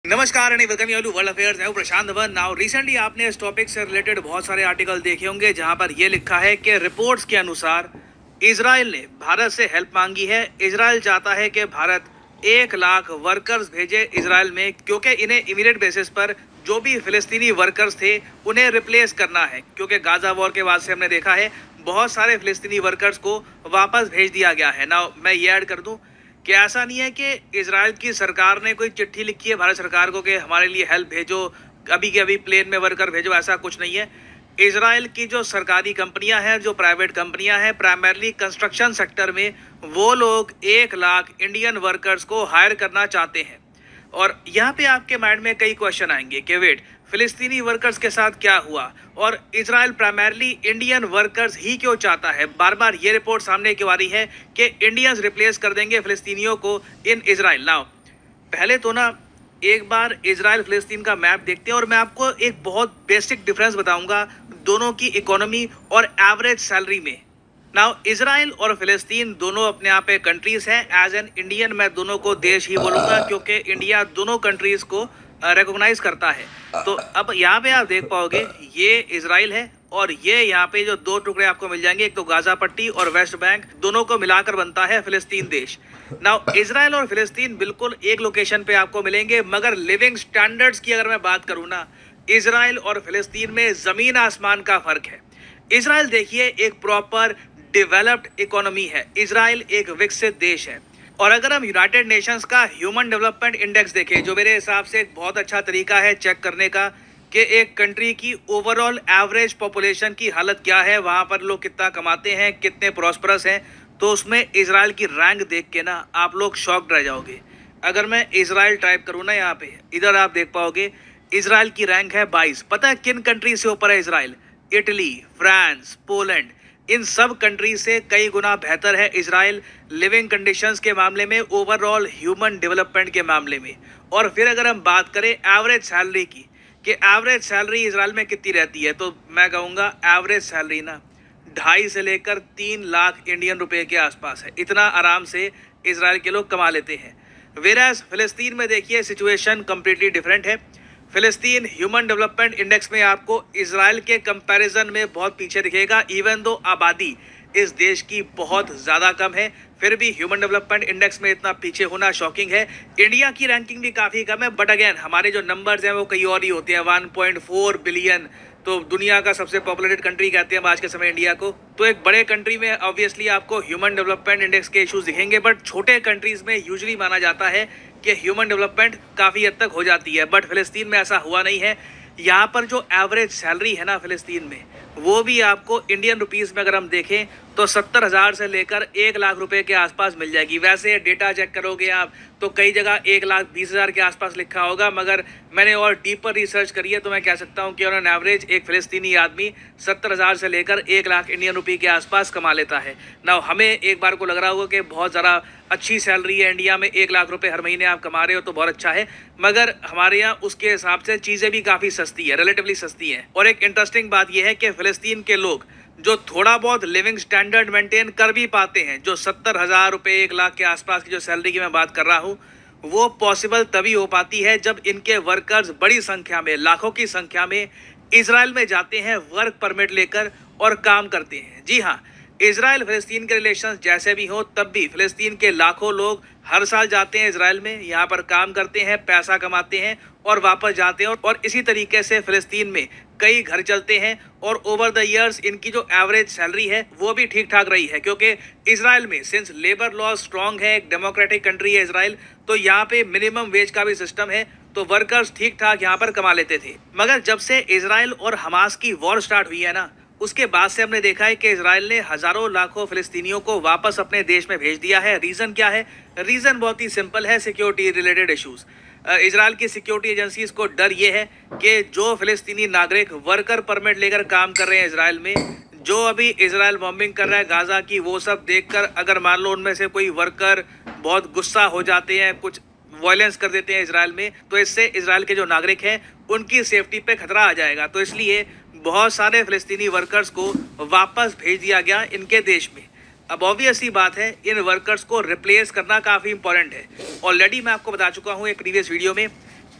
नमस्कार and welcome you to world affairs. है Prashant one. Now recently आपने इस टॉपिक से रिलेटेड बहुत सारे आर्टिकल देखे होंगे जहां पर यह लिखा है कि रिपोर्ट्स के अनुसार इजराइल ने भारत से हेल्प मांगी है। इजराइल चाहता है कि भारत 1 लाख वर्कर्स भेजे इजराइल में, क्योंकि इन्हें इमीडिएट बेसिस पर जो भी फिलिस्तीनी वर्कर्स थे उन्हें रिप्लेस करना है, क्योंकि गाजा वॉर के बाद से हमने देखा है बहुत सारे फिलिस्तीनी वर्कर्स को वापस भेज दिया गया है। नाउ मैं ये ऐड कर दूं कि ऐसा नहीं है कि इजराइल की सरकार ने कोई चिट्ठी लिखी है भारत सरकार को कि हमारे लिए हेल्प भेजो, अभी के अभी प्लेन में वर्कर भेजो, ऐसा कुछ नहीं है। इजराइल की जो सरकारी कंपनियां हैं, जो प्राइवेट कंपनियां हैं, प्राइमरली कंस्ट्रक्शन सेक्टर में, वो लोग 1 लाख इंडियन वर्कर्स को हायर करना चाहते हैं। और यहाँ पे आपके माइंड में कई क्वेश्चन आएंगे कि वेट, फिलिस्तीनी वर्कर्स के साथ क्या हुआ और इजराइल प्राइमरली इंडियन वर्कर्स ही क्यों चाहता है। बार बार ये रिपोर्ट सामने की वारी है कि इंडियंस रिप्लेस कर देंगे फिलिस्तीनियों को इन इजराइल। नाउ पहले तो ना एक बार इजराइल फिलिस्तीन का मैप देखते हैं और मैं आपको एक बहुत बेसिक डिफरेंस बताऊंगा दोनों की इकोनॉमी और एवरेज सैलरी में। नाउ इजराइल और फिलिस्तीन दोनों अपने आप पे कंट्रीज हैं। एज एन इंडियन मैं दोनों को देश ही बोलूंगा, क्योंकि इंडिया दोनों कंट्रीज को रिकॉग्नाइज करता है। तो अब यहाँ पे आप देख पाओगे ये इजराइल है और ये यहाँ पे जो दो टुकड़े आपको मिल जाएंगे, एक तो गाजा पट्टी और वेस्ट बैंक, दोनों को मिलाकर बनता है फिलिस्तीन देश। नाउ इजराइल और फिलिस्तीन बिल्कुल एक लोकेशन पे आपको मिलेंगे, मगर लिविंग स्टैंडर्ड्स की अगर मैं बात करूँ ना, इजराइल और फिलिस्तीन में जमीन आसमान का फर्क है। इजराइल देखिए एक प्रॉपर डेवलप्ड इकोनॉमी है, इजराइल एक विकसित देश है। और अगर हम यूनाइटेड नेशंस का ह्यूमन डेवलपमेंट इंडेक्स देखें, जो मेरे हिसाब से एक बहुत अच्छा तरीका है चेक करने का कि एक कंट्री की ओवरऑल एवरेज पॉपुलेशन की हालत क्या है, वहाँ पर लोग कितना कमाते हैं, कितने प्रॉस्परस हैं, तो उसमें इजराइल की रैंक देख के ना आप लोग शॉक्ड रह जाओगे। अगर मैं इजराइल टाइप करूँ ना, यहाँ पे इधर आप देख पाओगे इजराइल की रैंक है 22। पता है किन कंट्री से ऊपर है इजराइल? इटली, फ्रांस, पोलैंड, इन सब कंट्री से कई गुना बेहतर है इजराइल लिविंग कंडीशंस के मामले में, ओवरऑल ह्यूमन डेवलपमेंट के मामले में। और फिर अगर हम बात करें एवरेज सैलरी की कि एवरेज सैलरी इजराइल में कितनी रहती है, तो मैं कहूँगा एवरेज सैलरी ना 2.5 से लेकर 3 लाख इंडियन रुपए के आसपास है। इतना आराम से इजराइल के लोग कमा लेते हैं। वेराज फिलिस्तीन में देखिए सिचुएशन कंप्लीटली डिफरेंट है। फिलिस्तीन ह्यूमन डेवलपमेंट इंडेक्स में आपको इजराइल के कंपैरिजन में बहुत पीछे दिखेगा, इवन दो आबादी इस देश की बहुत ज़्यादा कम है, फिर भी ह्यूमन डेवलपमेंट इंडेक्स में इतना पीछे होना शॉकिंग है। इंडिया की रैंकिंग भी काफ़ी कम है, बट अगेन हमारे जो नंबर्स हैं वो कई और ही होते हैं। 1.4 बिलियन, तो दुनिया का सबसे पॉपुलेटेड कंट्री कहते हैं आज के समय इंडिया को। तो एक बड़े कंट्री में ऑब्वियसली आपको ह्यूमन डेवलपमेंट इंडेक्स के इश्यूज दिखेंगे, बट छोटे कंट्रीज में यूजुअली माना जाता है कि ह्यूमन डेवलपमेंट काफ़ी हद तक हो जाती है। बट फिलिस्तीन में ऐसा हुआ नहीं है। यहाँ पर जो एवरेज सैलरी है ना फिलिस्तीन में, वो भी आपको इंडियन रुपीस में अगर हम देखें तो 70,000 से लेकर 1 लाख रुपए के आसपास मिल जाएगी। वैसे डेटा चेक करोगे आप तो कई जगह 1,20,000 के आसपास लिखा होगा, मगर मैंने और डीपर रिसर्च करी है तो मैं कह सकता हूँ कि ऑन एवरेज एक फिलिस्तीनी आदमी 70,000 से लेकर 1 लाख इंडियन रुपये के आसपास कमा लेता है। ना हमें एक बार को लग रहा होगा कि बहुत ज़्यादा अच्छी सैलरी है इंडिया में, 1 लाख रुपए हर महीने आप कमा रहे हो तो बहुत अच्छा है, मगर हमारे यहाँ उसके हिसाब से चीज़ें भी काफ़ी सस्ती है, रिलेटिवली सस्ती हैं। और एक इंटरेस्टिंग बात यह है कि फिलिस्तीन के लोग जो थोड़ा बहुत लिविंग स्टैंडर्ड मेंटेन कर भी पाते हैं, जो 70,000 रुपये 1 लाख के आसपास की जो सैलरी की मैं बात कर रहा हूँ, वो पॉसिबल तभी हो पाती है जब इनके वर्कर्स बड़ी संख्या में, लाखों की संख्या में इजराइल में जाते हैं वर्क परमिट लेकर और काम करते हैं। जी हाँ, इजराइल फिलिस्तीन के रिलेशंस जैसे भी हो, तब भी फिलिस्तीन के लाखों लोग हर साल जाते हैं इजराइल में, यहाँ पर काम करते हैं, पैसा कमाते हैं और वापस जाते हैं। और इसी तरीके से फिलिस्तीन में कई घर चलते हैं और ओवर द ईयर्स इनकी जो एवरेज सैलरी है वो भी ठीक ठाक रही है, क्योंकि इजराइल में सिंस लेबर लॉ स्ट्रांग है, एक डेमोक्रेटिक कंट्री है इजराइल, तो यहाँ पे मिनिमम वेज का भी सिस्टम है, तो वर्कर्स ठीक ठाक यहाँ पर कमा लेते थे। मगर जब से इजराइल और हमास की वॉर स्टार्ट हुई है ना, उसके बाद से हमने देखा है कि इजराइल ने हजारों लाखों फिलिस्तीनियों को वापस अपने देश में भेज दिया है। रीज़न क्या है? रीज़न बहुत ही सिंपल है, सिक्योरिटी रिलेटेड इश्यूज। इजराइल की सिक्योरिटी एजेंसीज को डर ये है कि जो फिलिस्तीनी नागरिक वर्कर परमिट लेकर काम कर रहे हैं इजराइल में, जो अभी इजराइल बॉम्बिंग कर रहा है गाजा की, वो सब देखकर अगर मान लो उनमें से कोई वर्कर बहुत गुस्सा हो जाते हैं, कुछ वायलेंस कर देते हैं इजराइल में, तो इससे इजराइल के जो नागरिक हैं उनकी सेफ्टी पे खतरा आ जाएगा। तो इसलिए बहुत सारे फिलिस्तीनी वर्कर्स को वापस भेज दिया गया इनके देश में। अब ऑब्वियस सी बात है, इन वर्कर्स को रिप्लेस करना काफ़ी इंपॉर्टेंट है। ऑलरेडी मैं आपको बता चुका हूँ एक प्रीवियस वीडियो में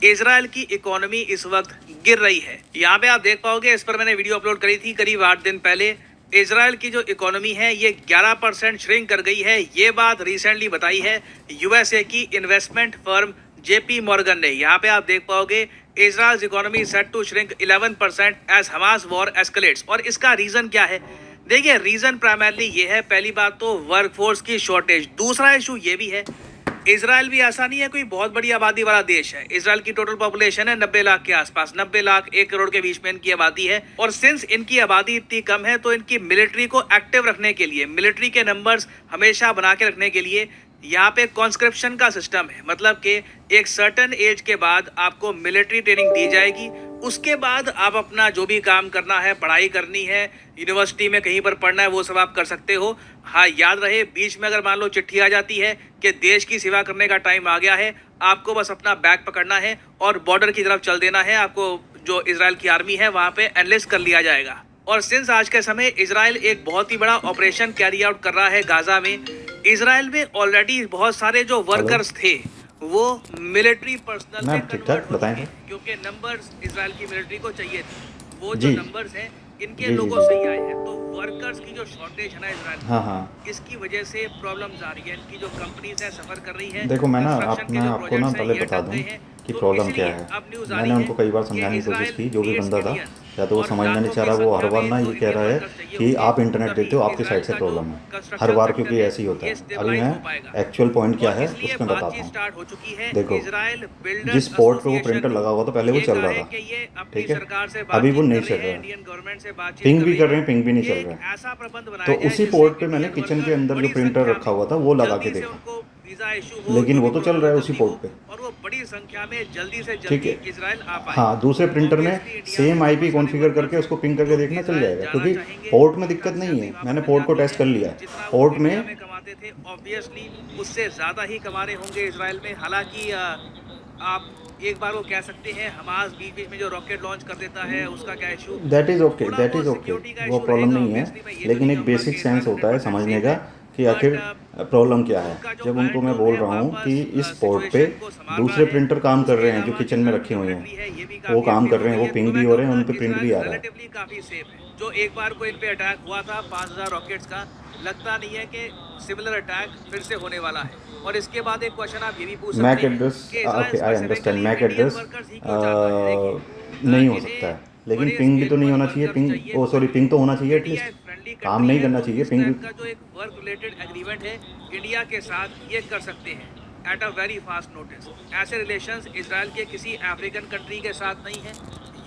इजराइल की इकोनॉमी इस वक्त गिर रही है। यहाँ पे आप देख पाओगे, इस पर मैंने वीडियो अपलोड करी थी करीब 8 दिन पहले। इजराइल की जो इकोनॉमी है ये 11% श्रिंक कर गई है। ये बात रिसेंटली बताई है यूएसए की इन्वेस्टमेंट फर्म जेपी मॉर्गन ने। यहाँ पे आप देख पाओगे Israel's economy set to shrink 11% as Hamas war escalates. और इसका रीजन क्या है? देखिए, रीजन प्राइमरली ये है, पहली बात तो वर्कफोर्स की शॉर्टेज। दूसरा इशू ये भी है, इजराइल भी ऐसा नहीं है कोई बहुत बड़ी आबादी वाला देश है। इजराइल की टोटल पॉपुलेशन है 90 लाख के आसपास, 90 लाख 1 करोड़ के बीच में इनकी आबादी है। और सिंस इनकी आबादी इतनी कम है तो इनकी मिलिट्री को एक्टिव रखने के लिए, मिलिट्री के नंबर्स हमेशा बना के रखने के लिए यहाँ पे कॉन्स्क्रिप्शन का सिस्टम है। मतलब कि एक सर्टन एज के बाद आपको मिलिट्री ट्रेनिंग दी जाएगी, उसके बाद आप अपना जो भी काम करना है, पढ़ाई करनी है, यूनिवर्सिटी में कहीं पर पढ़ना है, वो सब आप कर सकते हो। हाँ, याद रहे, बीच में अगर मान लो चिट्ठी आ जाती है कि देश की सेवा करने का टाइम आ गया है, आपको बस अपना बैग पकड़ना है और बॉर्डर की तरफ चल देना है। आपको जो इजराइल की आर्मी है वहाँ पे एनलिस्ट कर लिया जाएगा। और सिंस आज के समय इजराइल एक बहुत ही बड़ा ऑपरेशन कैरी आउट कर रहा है गाजा में, इजराइल में ऑलरेडी बहुत सारे जो वर्कर्स थे वो मिलिट्री पर्सनल में कन्वर्ट हो गए, क्योंकि नंबर्स इजराइल की मिलिट्री को चाहिए थे। वो जो नंबर्स हैं इनके लोगों से ही आए हैं। तो वर्कर्स की जो शॉर्टेज है ना इजराइल में, इसकी वजह से प्रॉब्लम्स आ रही है। इनकी जो कंपनीज है सफर कर रही है। देखो, मैं आपको ना पहले बता दूं कि प्रॉब्लम क्या है। मैंने उनको कई बार समझाने की कोशिश की, जो भी बंदा था, या तो वो समझना नहीं चाह रहा, वो हर बार ना ये कह रहा है कि आप इंटरनेट देते हो, आपकी साइड से प्रॉब्लम है हर बार, क्योंकि ऐसे ही होता है। अभी मैं एक्चुअल पॉइंट क्या है उसमें बताता हूँ। देखो, जिस पोर्ट पे वो प्रिंटर लगा हुआ था पहले वो चल रहा था, ठीक है, अभी वो नहीं चल रहा है। पिंग भी कर रहे हैं, पिंग भी नहीं चल रहा है। तो उसी पोर्ट पे मैंने किचन के अंदर जो प्रिंटर रखा हुआ था वो लगा के देखा, लेकिन वो तो चल रहा है उसी पोर्ट पे, और वो बड़ी संख्या में जल्दी से ठीक जल्दी है। इजराइल आ पाए। हाँ, दूसरे प्रिंटर में सेम आईपी कॉन्फ़िगर करके उसको पिंग करके देखना चल जाएगा, क्योंकि पोर्ट में दिक्कत नहीं है। मैंने पोर्ट को टेस्ट कर लिया है। पोर्ट में कमाते थे ऑब्वियसली उससे ज्यादा ही कमा रहे होंगे इजराइल में। हालांकि आप एक बार वो कह सकते हैं हमास बीच बीच में जो रॉकेट लॉन्च कर देता है उसका क्या इशू, दैट इज़ ओके, वो प्रॉब्लम नहीं है। लेकिन एक बेसिक सेंस होता है समझने का कि आखिर प्रॉब्लम क्या है। जब उनको मैं बोल रहा हूँ कि इस पोर्ट पे दूसरे प्रिंटर काम कर रहे हैं जो किचन में रखे हुए हैं, वो काम कर रहे हैं, वो पिंग भी हो रहे हैं, उन पे प्रिंट भी आ रहा है। काफी सेफ है। जो एक बार को इन पे अटैक हुआ था 5000 रॉकेट्स का, लगता नहीं है कि सिमिलर अटैक फिर से होने वाला है। और इसके बाद एक क्वेश्चन आप ये भी पूछ सकते हैं, MAC address, okay I understand, MAC address नहीं हो सकता है, लेकिन पिंग भी तो नहीं होना चाहिए। पिंग तो होना चाहिए एटलीस्ट, काम नहीं करना चाहिए पिंग का जो एक वर्क रिलेटेड एग्रीमेंट है इंडिया के साथ, ये कर सकते हैं at a very fast notice. ऐसे रिलेशंस इजराइल के किसी अफ्रीकन कंट्री के साथ नहीं है।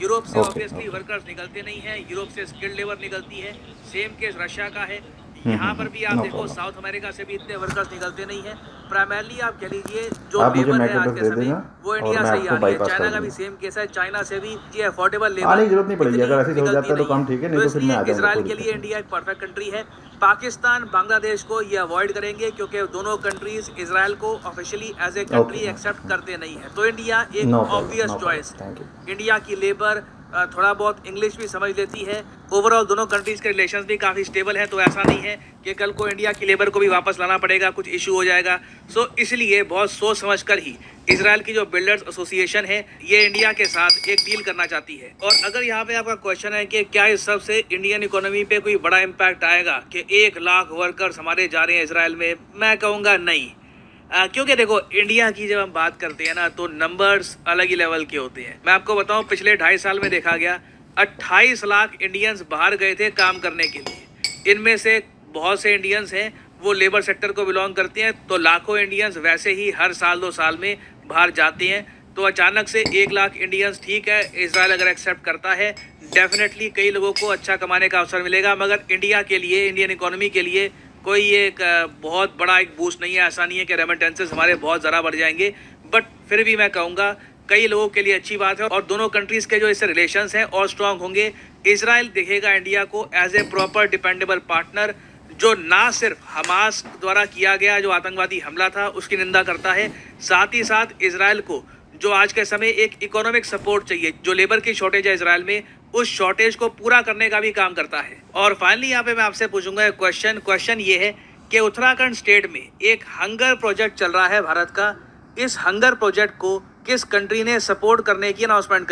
यूरोप से ऑब्वियसली वर्कर्स निकलते नहीं हैं, यूरोप से स्किल्ड लेबर निकलती है। सेम केस रशिया का है। यहाँ पर भी आप देखो साउथ अमेरिका से भी इतने वर्कर्स निकलते नहीं है। प्राइमरली आप कह लीजिए जो लेबर है आज के समय वो इंडिया से ही आ रही है। चाइना का भी सेम केस है, चाइना से भी ये अफोर्डेबल लेबर आने की जरूरत नहीं पड़ेगी। अगर ऐसे हो जाता है तो काम ठीक है, नहीं तो फिर मैं आ जाऊंगा। इजराइल के लिए इंडिया एक परफेक्ट कंट्री है। पाकिस्तान, बांग्लादेश को ये अवॉइड करेंगे क्योंकि दोनों कंट्रीज इजराइल को officially as a country accept करते नहीं है। तो इंडिया एक ऑब्वियस चॉइस। इंडिया की लेबर थोड़ा बहुत इंग्लिश भी समझ लेती है। ओवरऑल दोनों कंट्रीज के रिलेशंस भी काफ़ी स्टेबल है। तो ऐसा नहीं है कि कल को इंडिया की लेबर को भी वापस लाना पड़ेगा, कुछ इशू हो जाएगा। सो इसलिए बहुत सोच समझ कर ही इजराइल की जो बिल्डर्स एसोसिएशन है ये इंडिया के साथ एक डील करना चाहती है। और अगर यहाँ पे आपका क्वेश्चन है कि क्या इस सब से इंडियन इकोनॉमी पे कोई बड़ा इम्पैक्ट आएगा कि 1 लाख वर्कर्स हमारे जा रहे हैं इजराइल में, मैं कहूँगा नहीं। क्योंकि देखो इंडिया की जब हम बात करते हैं ना तो नंबर्स अलग ही लेवल के होते हैं। मैं आपको बताऊं पिछले 2.5 साल में देखा गया 28 लाख इंडियंस बाहर गए थे काम करने के लिए। इनमें से बहुत से इंडियंस हैं वो लेबर सेक्टर को बिलोंग करते हैं। तो लाखों इंडियंस वैसे ही हर साल 2 साल में बाहर जाते हैं। तो अचानक से 1 लाख इंडियंस, ठीक है, इजराइल अगर एक्सेप्ट करता है डेफिनेटली कई लोगों को अच्छा कमाने का अवसर मिलेगा। मगर इंडिया के लिए, इंडियन इकोनॉमी के लिए कोई एक बहुत बड़ा एक बूस्ट नहीं है। ऐसा नहीं है कि रेमिटेंसेस हमारे बहुत ज़्यादा बढ़ जाएंगे, बट फिर भी मैं कहूँगा कई लोगों के लिए अच्छी बात है। और दोनों कंट्रीज़ के जो इससे रिलेशंस हैं और स्ट्रांग होंगे। इजराइल देखेगा इंडिया को as a proper dependable partner, जो ना सिर्फ हमास द्वारा किया गया जो आतंकवादी हमला था उसकी निंदा करता है, साथ ही साथ इजराइल को जो आज के समय एक इकोनॉमिक सपोर्ट चाहिए, जो लेबर की शॉर्टेज है इजराइल में, उस शॉर्टेज को पूरा करने का भी काम करता है। और फाइनली यहाँ पे मैं आपसे पूछूंगा एक क्वेश्चन ये है कि उत्तराखंड स्टेट में एक हंगर प्रोजेक्ट चल रहा है भारत का। इस हंगर प्रोजेक्ट को किस कंट्री ने सपोर्ट करने की अनाउंसमेंट करी